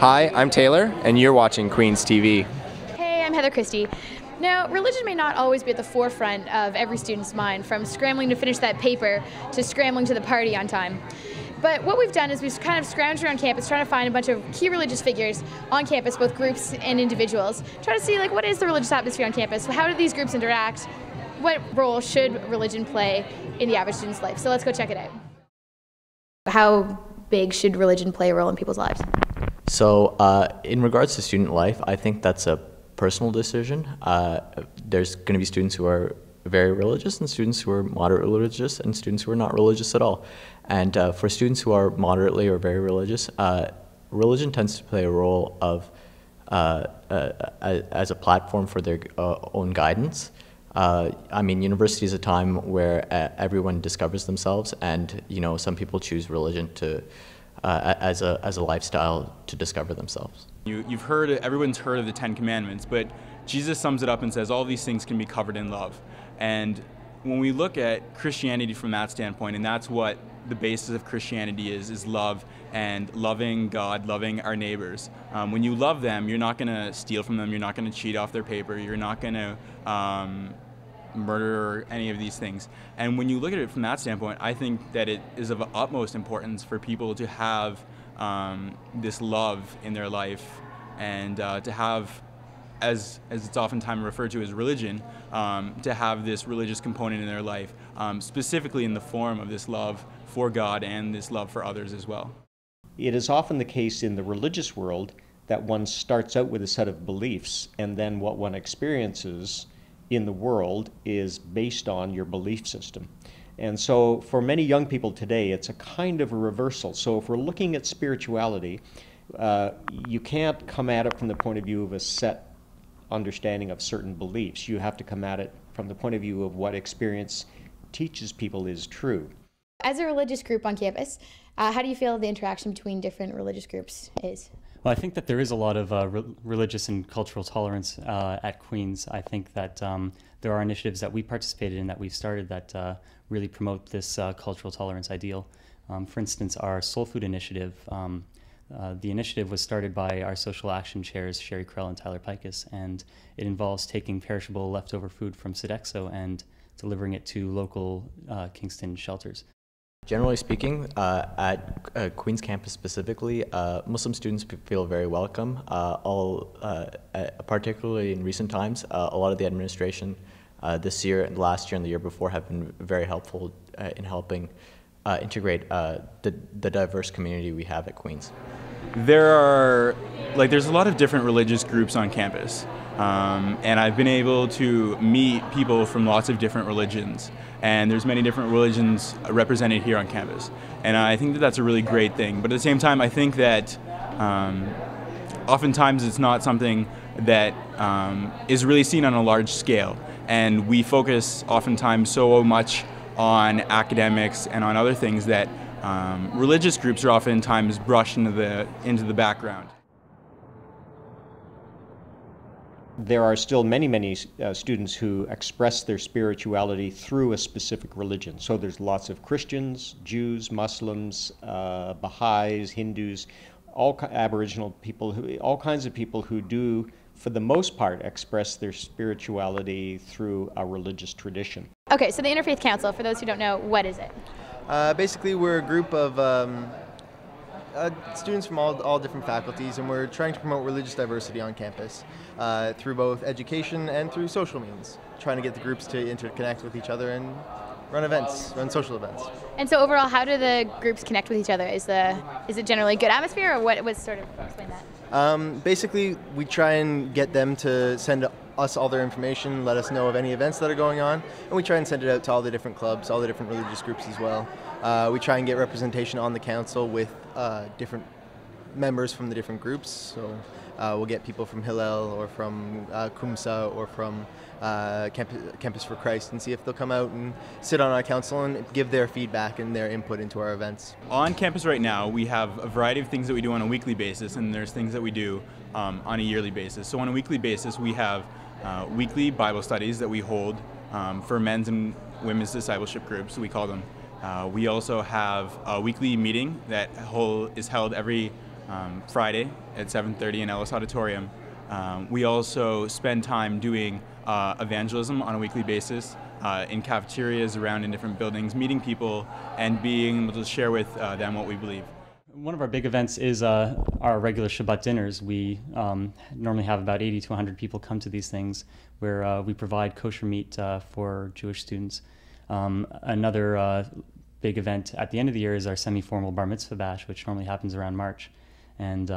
Hi, I'm Taylor, and you're watching Queens TV. Hey, I'm Heather Christie. Now, religion may not always be at the forefront of every student's mind, from scrambling to finish that paper to scrambling to the party on time. But what we've done is we've kind of scrounged around campus trying to find a bunch of key religious figures on campus, both groups and individuals, try to see what is the religious atmosphere on campus, how do these groups interact, what role should religion play in the average student's life. So let's go check it out. How big should religion play a role in people's lives? So in regards to student life, I think that's a personal decision. There's going to be students who are very religious and students who are moderate religious and students who are not religious at all. And for students who are moderately or very religious, religion tends to play a role of as a platform for their own guidance. I mean, university is a time where everyone discovers themselves, and some people choose religion to as a lifestyle to discover themselves. Everyone's heard of the Ten Commandments, but Jesus sums it up and says all these things can be covered in love. And when we look at Christianity from that standpoint, and that's what the basis of Christianity is love, and loving God, loving our neighbors. When you love them, you're not going to steal from them, you're not going to cheat off their paper, you're not going to murder or any of these things. And when you look at it from that standpoint, I think that it is of utmost importance for people to have this love in their life, and to have, as it's oftentimes referred to as religion, to have this religious component in their life, specifically in the form of this love for God and this love for others as well. It is often the case in the religious world that one starts out with a set of beliefs, and then what one experiences in the world is based on your belief system. And so for many young people today, it's a kind of a reversal. So if we're looking at spirituality, you can't come at it from the point of view of a set understanding of certain beliefs. You have to come at it from the point of view of what experience teaches people is true. As a religious group on campus, how do you feel the interaction between different religious groups is? Well, I think that there is a lot of religious and cultural tolerance at Queens. I think that there are initiatives that we participated in, that we've started, that really promote this cultural tolerance ideal. For instance, our Soul Food initiative, the initiative was started by our social action chairs, Sherry Krell and Tyler Pikus, and it involves taking perishable leftover food from Sodexo and delivering it to local Kingston shelters. Generally speaking, at Queens campus specifically, Muslim students feel very welcome. Particularly in recent times, a lot of the administration this year and last year and the year before have been very helpful in helping integrate the diverse community we have at Queens. There's a lot of different religious groups on campus, and I've been able to meet people from lots of different religions, and there's many different religions represented here on campus, and I think that that's a really great thing. But at the same time, I think that oftentimes it's not something that is really seen on a large scale, and we focus oftentimes so much on academics and on other things that religious groups are oftentimes brushed into the background. There are still many students who express their spirituality through a specific religion. So there's lots of Christians, Jews, Muslims, Baha'is, Hindus, Aboriginal people, all kinds of people who do, for the most part, express their spirituality through a religious tradition. Okay, so the Interfaith Council, for those who don't know, what is it? Basically, we're a group of students from all different faculties, and we're trying to promote religious diversity on campus through both education and through social means, trying to get the groups to interconnect with each other and run social events. And so overall, how do the groups connect with each other? Is it generally a good atmosphere, or what was sort of, explain that? Basically, we try and get them to send us all their information, let us know of any events that are going on, and we try and send it out to all the different clubs, all the different religious groups as well. We try and get representation on the council with different members from the different groups. So we'll get people from Hillel or from Kumsa or from Campus for Christ, and see if they'll come out and sit on our council and give their feedback and their input into our events. On campus right now, we have a variety of things that we do on a weekly basis, and there's things that we do on a yearly basis. So on a weekly basis, we have weekly Bible studies that we hold for men's and women's discipleship groups, we call them. We also have a weekly meeting that is held every Friday at 7:30 in Ellis Auditorium. We also spend time doing evangelism on a weekly basis in cafeterias around in different buildings, meeting people and being able to share with them what we believe. One of our big events is our regular Shabbat dinners. We normally have about 80 to 100 people come to these things where we provide kosher meat for Jewish students. Another big event at the end of the year is our semi-formal Bar Mitzvah Bash, which normally happens around March. And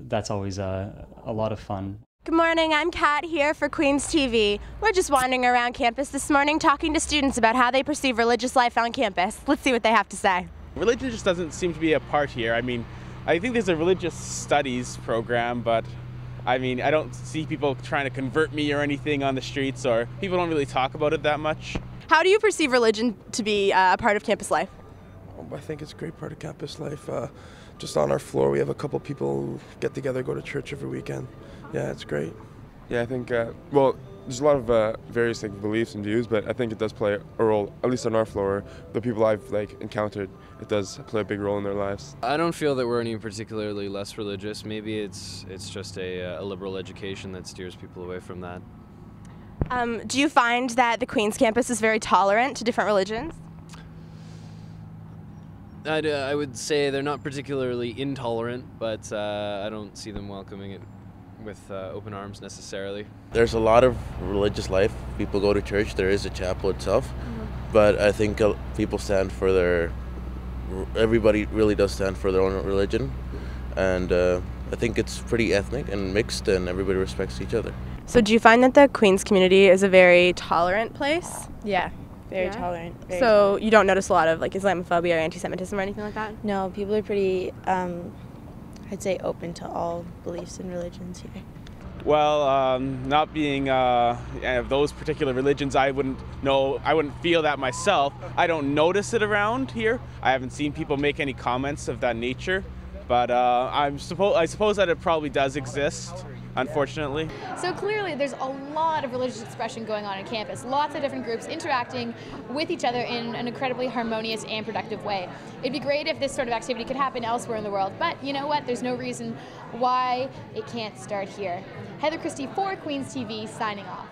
that's always a lot of fun. Good morning, I'm Kat here for Queens TV. We're just wandering around campus this morning talking to students about how they perceive religious life on campus. Let's see what they have to say. Religion just doesn't seem to be a part here. I mean, I think there's a religious studies program, but I mean, I don't see people trying to convert me or anything on the streets, or people don't really talk about it that much. How do you perceive religion to be a part of campus life? I think it's a great part of campus life. Just on our floor, we have a couple people who get together, go to church every weekend. Yeah, it's great. Yeah, I think, well, there's a lot of various beliefs and views, but I think it does play a role, at least on our floor. The people I've encountered, it does play a big role in their lives. I don't feel that we're any particularly less religious. Maybe it's just a liberal education that steers people away from that. Do you find that the Queens campus is very tolerant to different religions? I would say they're not particularly intolerant, but I don't see them welcoming it with open arms necessarily. There's a lot of religious life. People go to church. There is a chapel itself, but I think people stand for everybody really does stand for their own religion, and I think it's pretty ethnic and mixed, and everybody respects each other. So do you find that the Queens community is a very tolerant place? Yeah. Very tolerant. So you don't notice a lot of Islamophobia or anti-Semitism or anything like that? No, people are pretty, I'd say, open to all beliefs and religions here. Well, not being of those particular religions, I wouldn't feel that myself. I don't notice it around here. I haven't seen people make any comments of that nature, but I suppose that it probably does exist, unfortunately. So clearly there's a lot of religious expression going on campus, lots of different groups interacting with each other in an incredibly harmonious and productive way. It'd be great if this sort of activity could happen elsewhere in the world, but you know what? There's no reason why it can't start here. Heather Christie for Queens TV signing off.